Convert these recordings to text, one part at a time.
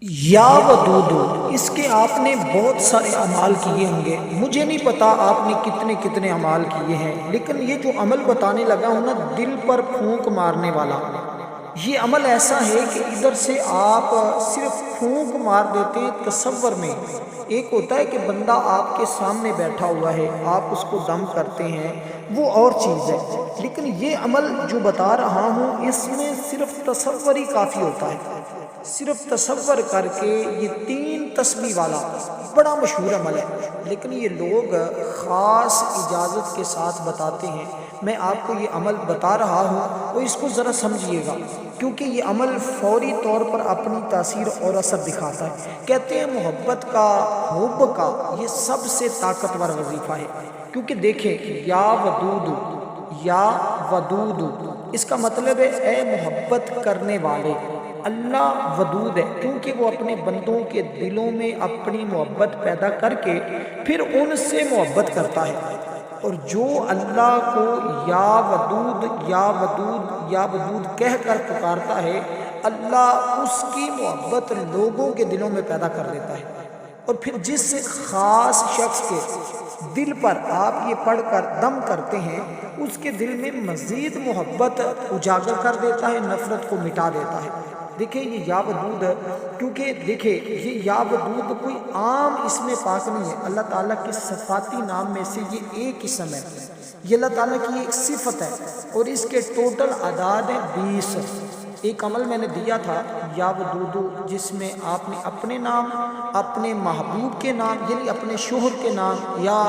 یا ودودو، اس کے آپ نے بہت سارے اعمال کیے ہوں گے، مجھے نہیں پتا آپ نے کتنے کتنے اعمال کیے ہیں، لیکن یہ جو عمل بتانے لگا ہوں نا، دل پر پھونک مارنے والا، یہ عمل ایسا ہے کہ ادھر سے آپ صرف پھونک مار دیتے ہیں تصور میں۔ ایک ہوتا ہے کہ بندہ آپ کے سامنے بیٹھا ہوا ہے، آپ اس کو دم کرتے ہیں، وہ اور چیز ہے، لیکن یہ عمل جو بتا رہا ہوں اس میں صرف تصور ہی کافی ہوتا ہے۔ صرف تصور کر کے یہ 3 تسبیح والا بڑا مشہور عمل ہے، لیکن یہ لوگ خاص اجازت کے ساتھ بتاتے ہیں۔ میں آپ کو یہ عمل بتا رہا ہوں تو اس کو ذرا سمجھیے گا، کیونکہ یہ عمل فوری طور پر اپنی تاثیر اور اثر دکھاتا ہے۔ کہتے ہیں محبت کا، حب کا یہ سب سے طاقتور وظیفہ ہے، کیونکہ دیکھیں یا ودود، یا ودود اس کا مطلب ہے اے محبت کرنے والے۔ اللہ ودود ہے کیونکہ وہ اپنے بندوں کے دلوں میں اپنی محبت پیدا کر کے پھر ان سے محبت کرتا ہے، اور جو اللہ کو یا ودود یا ودود یا ودود کہہ کر پکارتا ہے، اللہ اس کی محبت لوگوں کے دلوں میں پیدا کر دیتا ہے، اور پھر جس خاص شخص کے دل پر آپ یہ پڑھ کر دم کرتے ہیں اس کے دل میں مزید محبت اجاگر کر دیتا ہے، نفرت کو مٹا دیتا ہے۔ دیکھیں یہ یا ودود، کیونکہ دیکھیں یہ یا ودود کوئی عام اسم پاک نہیں ہے، اللہ تعالیٰ کے صفاتی نام میں سے یہ ایک اسم ہے، یہ اللہ تعالیٰ کی ایک صفت ہے، اور اس کے ٹوٹل اعداد ہیں 20۔ ایک عمل میں نے دیا تھا یا ودود، جس میں آپ نے اپنے نام، اپنے محبوب کے نام یعنی اپنے شوہر کے نام، یا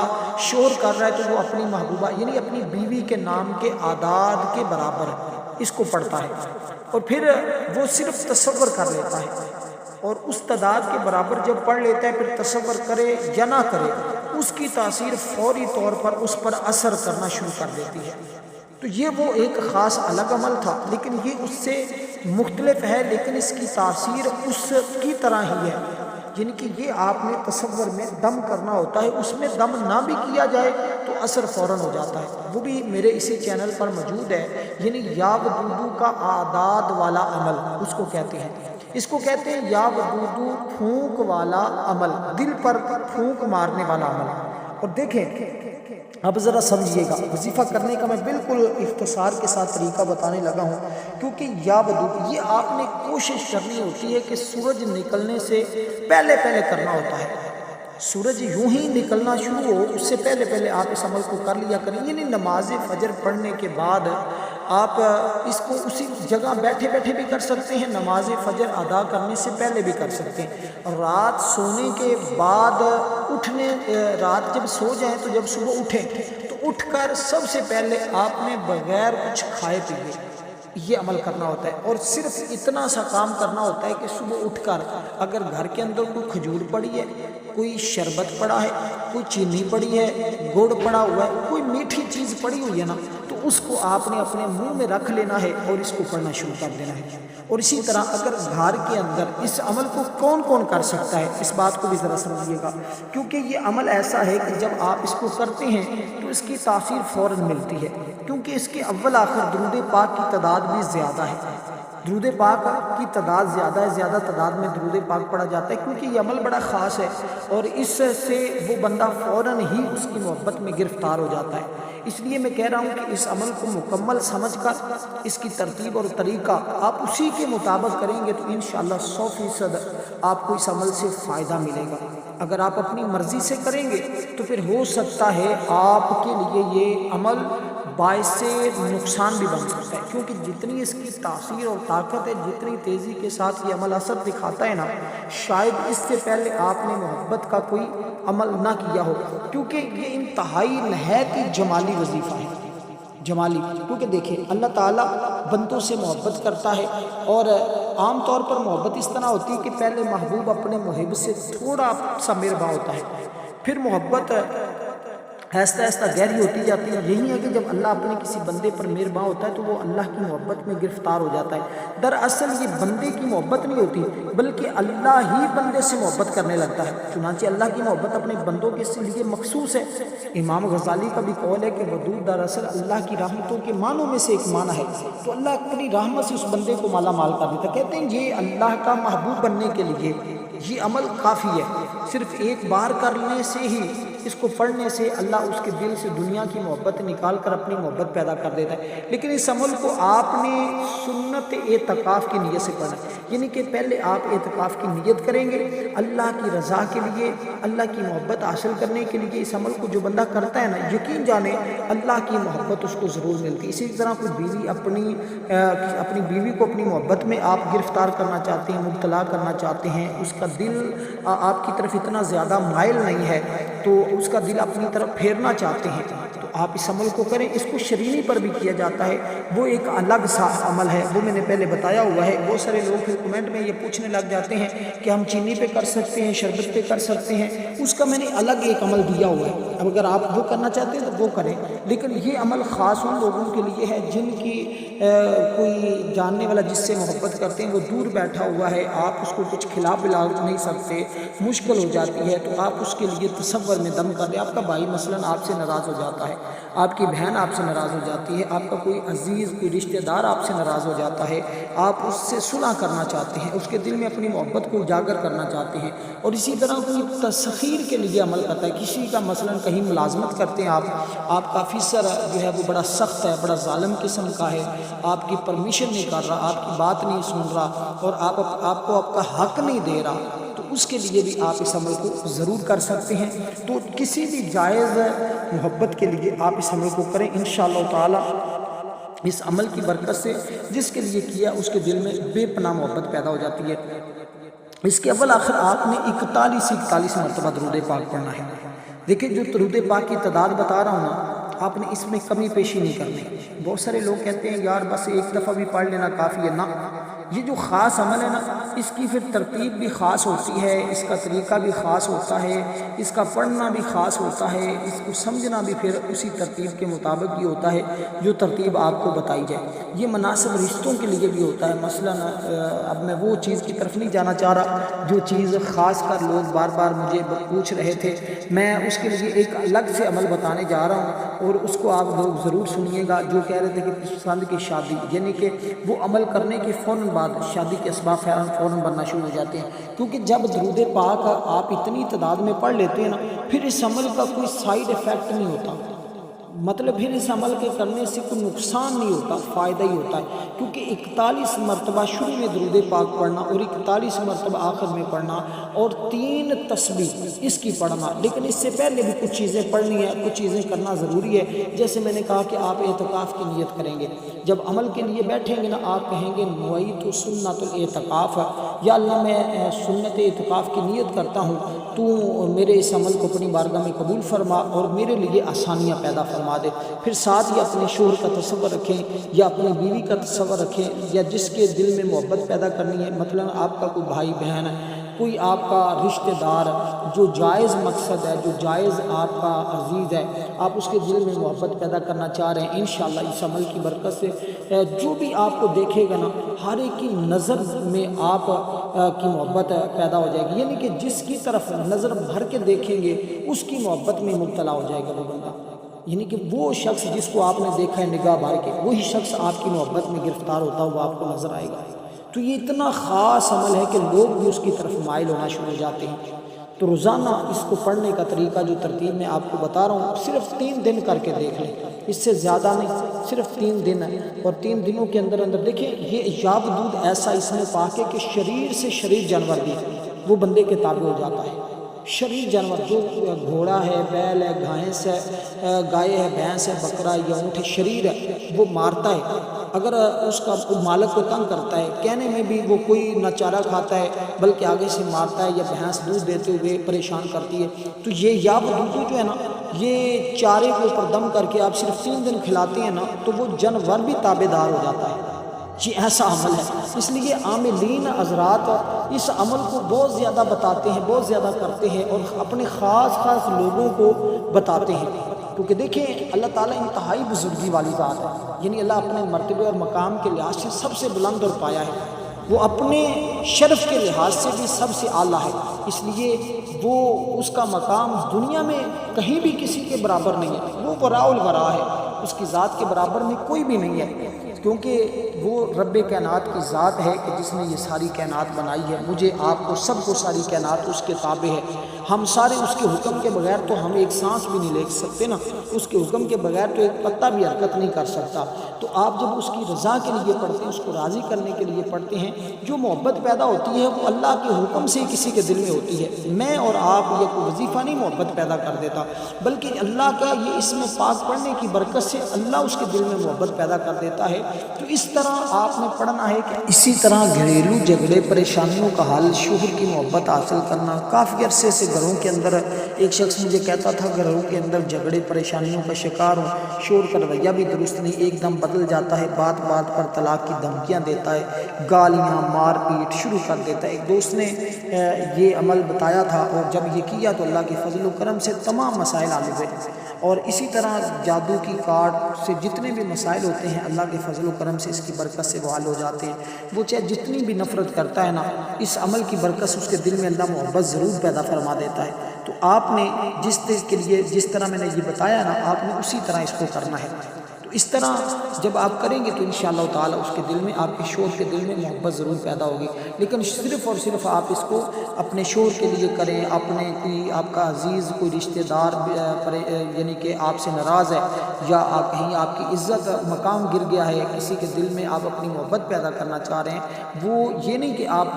شوہر کر رہا ہے تو وہ اپنی محبوبہ یعنی اپنی بیوی کے نام کے اعداد کے برابر اس کو پڑھتا ہے، اور پھر وہ صرف تصور کر لیتا ہے، اور اس تعداد کے برابر جب پڑھ لیتا ہے پھر تصور کرے یا نہ کرے اس کی تاثیر فوری طور پر اس پر اثر کرنا شروع کر دیتی ہے۔ تو یہ وہ ایک خاص الگ عمل تھا، لیکن یہ اس سے مختلف ہے، لیکن اس کی تاثیر اس کی طرح ہی ہے، یعنی کہ یہ آپ نے تصور میں دم کرنا ہوتا ہے، اس میں دم نہ بھی کیا جائے تو اثر فوراً ہو جاتا ہے۔ وہ بھی میرے اسی چینل پر موجود ہے، یعنی یا ودودو کا اعداد والا عمل اس کو کہتے ہیں، اس کو کہتے ہیں یا ودودو پھونک والا عمل، دل پر پھونک مارنے والا عمل۔ اور دیکھیں اب ذرا سمجھیے گا، وظیفہ کرنے کا میں بالکل اختصار کے ساتھ طریقہ بتانے لگا ہوں، کیونکہ یا ودود یہ آپ نے کوشش کرنی ہوتی ہے کہ سورج نکلنے سے پہلے پہلے کرنا ہوتا ہے۔ سورج یوں ہی نکلنا شروع ہو اس سے پہلے پہلے آپ اس عمل کو کر لیا کریں، یعنی نماز فجر پڑھنے کے بعد آپ اس کو اسی جگہ بیٹھے بیٹھے بھی کر سکتے ہیں، نماز فجر ادا کرنے سے پہلے بھی کر سکتے ہیں، رات سونے کے بعد رات جب سو جائیں تو جب صبح اٹھیں تو اٹھ کر سب سے پہلے آپ نے بغیر کچھ کھائے پیے یہ عمل کرنا ہوتا ہے، اور صرف اتنا سا کام کرنا ہوتا ہے کہ صبح اٹھ کر اگر گھر کے اندر کوئی کھجور پڑی ہے، کوئی شربت پڑا ہے، کوئی چینی پڑی ہے، گڑ پڑا ہوا ہے، کوئی میٹھی چیز پڑی ہوئی ہے نا، تو اس کو آپ نے اپنے منہ میں رکھ لینا ہے اور اس کو پڑھنا شروع کر دینا ہے۔ اور اسی طرح اگر گھر کے اندر اس عمل کو کون کون کر سکتا ہے، اس بات کو بھی ذرا سمجھیے گا، کیونکہ یہ عمل ایسا ہے کہ جب آپ اس کو کرتے ہیں تو اس کی تاثیر فوراً ملتی ہے، کیونکہ اس کے اول آخر درود پاک کی تعداد بھی زیادہ ہے، درود پاک کی تعداد زیادہ ہے، زیادہ تعداد میں درود پاک پڑھا جاتا ہے، کیونکہ یہ عمل بڑا خاص ہے، اور اس سے وہ بندہ فوراً ہی اس کی محبت میں گرفتار ہو جاتا ہے۔ اس لیے میں کہہ رہا ہوں کہ اس عمل کو مکمل سمجھ کر اس کی ترتیب اور طریقہ آپ اسی کے مطابق کریں گے تو انشاءاللہ 100% آپ کو اس عمل سے فائدہ ملے گا۔ اگر آپ اپنی مرضی سے کریں گے تو پھر ہو سکتا ہے آپ کے لیے یہ عمل باعث نقصان بھی بن سکتا ہے، کیونکہ جتنی اس کی تاثیر اور طاقت ہے، جتنی تیزی کے ساتھ یہ عمل اثر دکھاتا ہے نا، شاید اس سے پہلے آپ نے محبت کا کوئی عمل نہ کیا ہو، کیونکہ یہ انتہائی نہایت ہی جمالی وظیفہ ہے، جمالی، کیونکہ دیکھیں اللہ تعالیٰ بندوں سے محبت کرتا ہے، اور عام طور پر محبت اس طرح ہوتی ہے کہ پہلے محبوب اپنے محب سے تھوڑا سا مہرباں ہوتا ہے، پھر محبت آہستہ آہستہ گہری ہوتی جاتی ہے۔ یہی ہے کہ جب اللہ اپنے کسی بندے پر مہربان ہوتا ہے تو وہ اللہ کی محبت میں گرفتار ہو جاتا ہے۔ دراصل یہ بندے کی محبت نہیں ہوتی بلکہ اللہ ہی بندے سے محبت کرنے لگتا ہے، چنانچہ اللہ کی محبت اپنے بندوں کے لیے مخصوص ہے۔ امام غزالی کا بھی قول ہے کہ ودود دراصل اللہ کی رحمتوں کے معنوں میں سے ایک معنی ہے، تو اللہ اپنی رحمت سے اس بندے کو مالا مال کر دیتا ہے۔ کہتے ہیں یہ اللہ کا محبوب بننے کے لیے یہ عمل کافی ہے، صرف ایک بار کرنے سے ہی، اس کو پڑھنے سے اللہ اس کے دل سے دنیا کی محبت نکال کر اپنی محبت پیدا کر دیتا ہے۔ لیکن اس عمل کو آپ نے سنت اعتکاف کی نیت سے پڑھنا ہے، یعنی کہ پہلے آپ اعتکاف کی نیت کریں گے اللہ کی رضا کے لیے، اللہ کی محبت حاصل کرنے کے لیے۔ اس عمل کو جو بندہ کرتا ہے نا، یقین جانے اللہ کی محبت اس کو ضرور ملتی ہے۔ اسی طرح کوئی بیوی اپنی بیوی کو اپنی محبت میں آپ گرفتار کرنا چاہتے ہیں، مبتلا کرنا چاہتے ہیں، اس کا دل آپ کی طرف اتنا زیادہ مائل نہیں ہے تو اس کا دل اپنی طرف پھیرنا چاہتے ہیں تو آپ اس عمل کو کریں۔ اس کو شرینی پر بھی کیا جاتا ہے، وہ ایک الگ سا عمل ہے، وہ میں نے پہلے بتایا ہوا ہے۔ بہت سارے لوگ پھر کمنٹ میں یہ پوچھنے لگ جاتے ہیں کہ ہم چینی پہ کر سکتے ہیں، شربت پہ کر سکتے ہیں، اس کا میں نے الگ ایک عمل دیا ہوا ہے۔ اب اگر آپ وہ کرنا چاہتے ہیں تو وہ کریں، لیکن یہ عمل خاص ان لوگوں کے لیے ہے جن کی کوئی جاننے والا جس سے محبت کرتے ہیں وہ دور بیٹھا ہوا ہے، آپ اس کو کچھ کھلا پلا نہیں سکتے، مشکل ہو جاتی ہے، تو آپ اس کے لیے تصور میں دم کر دیں۔ آپ کا بھائی مثلاً آپ سے ناراض ہو جاتا ہے، آپ کی بہن آپ سے ناراض ہو جاتی ہے، آپ کا کوئی عزیز کوئی رشتہ دار آپ سے ناراض ہو جاتا ہے، آپ اس سے صلح کرنا چاہتے ہیں، اس کے دل میں اپنی محبت کو اجاگر کرنا چاہتے ہیں، اور اسی طرح کوئی تسخیر کے لیے عمل کرتا ہے، کسی کا مثلاً کہیں ملازمت کرتے ہیں آپ کا آفیسر جو ہے وہ بڑا سخت ہے، بڑا ظالم قسم کا ہے، آپ کی پرمیشن نہیں کر رہا، آپ کی بات نہیں سن رہا، اور آپ کو آپ کا حق نہیں دے رہا، تو اس کے لیے بھی آپ اس عمل کو ضرور کر سکتے ہیں۔ تو کسی بھی جائز محبت کے لیے آپ اس عمل کو کریں، انشاءاللہ تعالی اس عمل کی برکت سے جس کے لیے کیا اس کے دل میں بے پناہ محبت پیدا ہو جاتی ہے۔ اس کے اول آخر آپ نے 41 مرتبہ درود پاک پڑھنا ہے۔ دیکھیں جو درود پاک کی تعداد بتا رہا ہوں نا، آپ نے اس میں کمی پیشی نہیں کرنی۔ بہت سارے لوگ کہتے ہیں یار بس ایک دفعہ بھی پڑھ لینا کافی ہے، نہ، یہ جو خاص عمل ہے نا، اس کی پھر ترتیب بھی خاص ہوتی ہے، اس کا طریقہ بھی خاص ہوتا ہے، اس کا پڑھنا بھی خاص ہوتا ہے، اس کو سمجھنا بھی پھر اسی ترتیب کے مطابق ہی ہوتا ہے جو ترتیب آپ کو بتائی جائے۔ یہ مناسب رشتوں کے لیے بھی ہوتا ہے۔ مثلا اب میں وہ چیز کی طرف نہیں جانا چاہ رہا جو چیز خاص کر لوگ بار بار مجھے پوچھ رہے تھے، میں اس کے لیے ایک الگ سے عمل بتانے جا رہا ہوں، اور اس کو آپ لوگ ضرور سنیے گا۔ جو کہہ رہے تھے کہ پسند کی شادی، یعنی کہ وہ عمل کرنے کے فوراً بعد شادی کے اسباب فوراً بننا شروع ہو جاتے ہیں، کیونکہ جب درود پاک آپ اتنی تعداد میں پڑھ لیتے ہیں نا، پھر اس عمل کا کوئی سائیڈ ایفیکٹ نہیں ہوتا، مطلب پھر اس عمل کے کرنے سے کوئی نقصان نہیں ہوتا، فائدہ ہی ہوتا ہے، کیونکہ 41 مرتبہ شروع میں درود پاک پڑھنا اور 41 مرتبہ آخر میں پڑھنا اور 3 تسبیح اس کی پڑھنا، لیکن اس سے پہلے بھی کچھ چیزیں پڑھنی ہے، کچھ چیزیں کرنا ضروری ہے۔ جیسے میں نے کہا کہ آپ اعتکاف کی نیت کریں گے، جب عمل کے لیے بیٹھیں گے نا، آپ کہیں گے نویت سنت الاعتکاف، یا اللہ میں سنت اعتکاف کی نیت کرتا ہوں، تو میرے اس عمل کو اپنی بارگاہ میں قبول فرما اور میرے لیے آسانیاں پیدا فرما دے۔ پھر ساتھ ہی اپنے شوہر کا تصور رکھیں یا اپنی بیوی کا تصور رکھیں، یا جس کے دل میں محبت پیدا کرنی ہے، مثلا آپ کا کوئی بھائی بہن ہے، کوئی آپ کا رشتہ دار جو جائز مقصد ہے، جو جائز آپ کا عزیز ہے، آپ اس کے دل میں محبت پیدا کرنا چاہ رہے ہیں، انشاءاللہ اس عمل کی برکت سے جو بھی آپ کو دیکھے گا نا، ہر ایک کی نظر میں آپ کی محبت پیدا ہو جائے گی، یعنی کہ جس کی طرف نظر بھر کے دیکھیں گے اس کی محبت میں مبتلا ہو جائے گا وہ بندہ، یعنی کہ وہ شخص جس کو آپ نے دیکھا ہے نگاہ بھر کے، وہی شخص آپ کی محبت میں گرفتار ہوتا ہوا آپ کو نظر آئے گا۔ تو یہ اتنا خاص عمل ہے کہ لوگ بھی اس کی طرف مائل ہونا شروع ہو جاتے ہیں۔ تو روزانہ اس کو پڑھنے کا طریقہ جو ترتیب میں آپ کو بتا رہا ہوں، صرف 3 دن کر کے دیکھ لیں، اس سے زیادہ نہیں، صرف 3 دن ہے، اور 3 دنوں کے اندر دیکھیں یہ یاب دودھ ایسا اس میں پاک ہے کہ شریر سے شریر جانور بھی وہ بندے کے تابع ہو جاتا ہے۔ شریر جانور جو گھوڑا ہے، بیل ہے، گھینس ہے، گائے ہے، بھینس ہے، بکرا یا اونٹ ہے، شریر ہے، وہ مارتا ہے، اگر اس کا مالک کو تنگ کرتا ہے، کہنے میں بھی وہ کوئی نہ چارہ کھاتا ہے بلکہ آگے سے مارتا ہے، یا بھینس دودھ دیتے ہوئے پریشان کرتی ہے، تو یہ یاب دودھ جو ہے نا، یہ چارے کے اوپر دم کر کے آپ صرف 3 دن کھلاتے ہیں نا، تو وہ جانور بھی تابع دار ہو جاتا ہے۔ یہ ایسا عمل ہے، اس لیے عاملین حضرات اس عمل کو بہت زیادہ بتاتے ہیں، بہت زیادہ کرتے ہیں، اور اپنے خاص لوگوں کو بتاتے ہیں۔ کیونکہ دیکھیں اللہ تعالیٰ انتہائی بزرگی والی ذات ہے، یعنی اللہ اپنے مرتبے اور مقام کے لحاظ سے سب سے بلند اور پایا ہے، وہ اپنے شرف کے لحاظ سے بھی سب سے اعلیٰ ہے، اس لیے وہ اس کا مقام دنیا میں کہیں بھی کسی کے برابر نہیں ہے، وہ وراء الورا ہے، اس کی ذات کے برابر میں کوئی بھی نہیں ہے، کیونکہ وہ رب کائنات کی ذات ہے کہ جس نے یہ ساری کائنات بنائی ہے۔ مجھے آپ کو سب کو ساری کائنات اس کے تابع ہے، ہم سارے اس کے حکم کے بغیر تو ہم ایک سانس بھی نہیں لے سکتے نا، اس کے حکم کے بغیر تو ایک پتا بھی حرکت نہیں کر سکتا۔ تو آپ جب اس کی رضا کے لیے پڑھتے ہیں، اس کو راضی کرنے کے لیے پڑھتے ہیں، جو محبت پیدا ہوتی ہے وہ اللہ کے حکم سے کسی کے دل میں ہوتی ہے، میں اور آپ یہ کوئی وظیفہ نہیں محبت پیدا کر دیتا، بلکہ اللہ کا یہ اسم پاک پڑھنے کی برکت سے اللہ اس کے دل میں محبت پیدا کر دیتا ہے۔ تو اس طرح آپ نے پڑھنا ہے کہ اسی طرح گھریلو جھگڑے، پریشانیوں کا حل، شوہر کی محبت حاصل کرنا۔ کافی عرصے سے گھروں کے اندر ایک شخص مجھے کہتا تھا گھروں کے اندر جھگڑے پریشانیوں کا شکار ہوں، شوہر کا رویہ بھی درست نہیں، ایک دم بدل جاتا ہے، بات بات پر طلاق کی دھمکیاں دیتا ہے، گالیاں مار پیٹ شروع کر دیتا ہے۔ ایک دوست نے یہ عمل بتایا تھا اور جب یہ کیا تو اللہ کے فضل و کرم سے تمام مسائل حل ہوئے، اور اسی طرح جادو کی کارڈ سے جتنے بھی مسائل ہوتے ہیں اللہ کے فضل و کرم سے اس کی برکت سے وہ حل ہو جاتے ہیں۔ وہ چاہے جتنی بھی نفرت کرتا ہے نا، اس عمل کی برکت سے اس کے دل میں اللہ محبت ضرور پیدا فرما دیتا ہے۔ تو آپ نے جس طرح میں نے یہ بتایا نا، آپ نے اسی طرح اس کو کرنا ہے۔ تو اس طرح جب آپ کریں گے تو انشاءاللہ تعالی اس کے دل میں، آپ کے شوہر کے دل میں محبت ضرور پیدا ہوگی، لیکن صرف اور صرف آپ اس کو اپنے شوہر کے لیے کریں، اپنے کوئی آپ کا عزیز کوئی رشتہ دار یعنی کہ آپ سے ناراض ہے، یا آپ کہیں آپ کی عزت مقام گر گیا ہے، کسی کے دل میں آپ اپنی محبت پیدا کرنا چاہ رہے ہیں، وہ یہ نہیں کہ آپ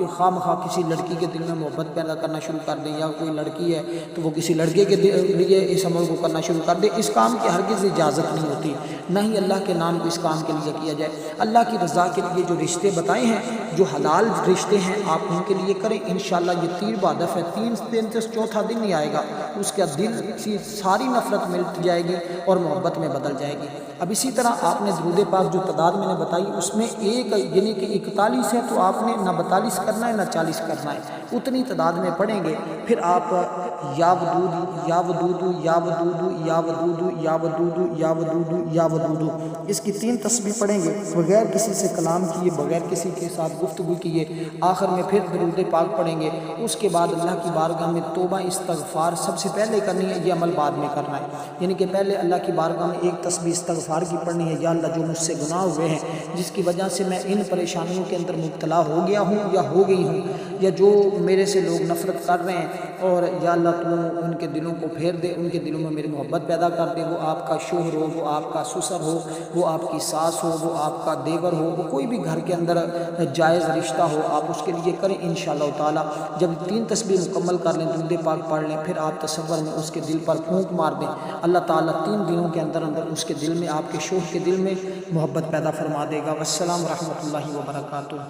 خواہ مخواہ کسی لڑکی کے دل میں محبت پیدا کرنا شروع کر دیں، یا کوئی لڑکی ہے تو وہ کسی لڑکے کے لیے اس عمل کو کرنا شروع کر دے۔ اس کام کی ہرگز اجازت نہیں ہوتی، نہ ہی اللہ کے نام کو اس کام کے لیے کیا جائے۔ اللہ کی رضا کے لیے جو رشتے بتائے ہیں، جو حلال رشتے ہیں، آپ ان کے لیے کریں، انشاءاللہ یہ تیر بہدف ہے، 3 دن سے چوتھا دن نہیں آئے گا، اس کا دل سے ساری نفرت ملت جائے گی اور محبت میں بدل جائے گی۔ اب اسی طرح آپ نے درود پاک جو تعداد میں نے بتائی اس میں ایک یعنی کہ 41 ہے، تو آپ نے نہ 42 کرنا ہے نہ 40 کرنا ہے، اتنی تعداد میں پڑھیں گے۔ پھر آپ یا ودود یا ودود یا ودود یا ودود یا ودود یا ودود یا ودود، اس کی 3 تسبیح پڑھیں گے بغیر کسی سے کلام کیے، بغیر کسی کے ساتھ گفتگو کیے۔ آخر میں پھر درود پاک پڑھیں گے، اس کے بعد اللہ کی بارگاہ میں توبہ استغفار سب سے پہلے کرنی ہے، یہ عمل بعد میں کرنا ہے، یعنی کہ پہلے اللہ کی بارگاہ میں ایک تسبیح استغفار کی پڑھنی ہے، یا اللہ جو مجھ سے گناہ ہوئے ہیں، جس کی وجہ سے میں ان پریشانیوں کے اندر مبتلا ہو گیا ہوں یا ہو گئی ہوں، یا جو میرے سے لوگ نفرت کر رہے ہیں، اور یا اللہ تو ان کے دلوں کو پھیر دے، ان کے دلوں میں میری محبت پیدا کر دے، وہ آپ کا شوہر ہو، وہ آپ کا سسر ہو، وہ آپ کی ساس ہو، وہ آپ کا دیور ہو، وہ کوئی بھی گھر کے اندر جائز رشتہ ہو، آپ اس کے لیے کریں انشاءاللہ تعالی۔ جب 3 تسبیح مکمل کر لیں، درود پاک پڑھ لیں، پھر آپ تصور میں اس کے دل پر پھونک مار دیں، اللہ تعالیٰ 3 دنوں کے اندر اس کے دل میں، آپ کے شوہر کے دل میں محبت پیدا فرما دے گا۔ والسلام ورحمۃ اللہ وبرکاتہ۔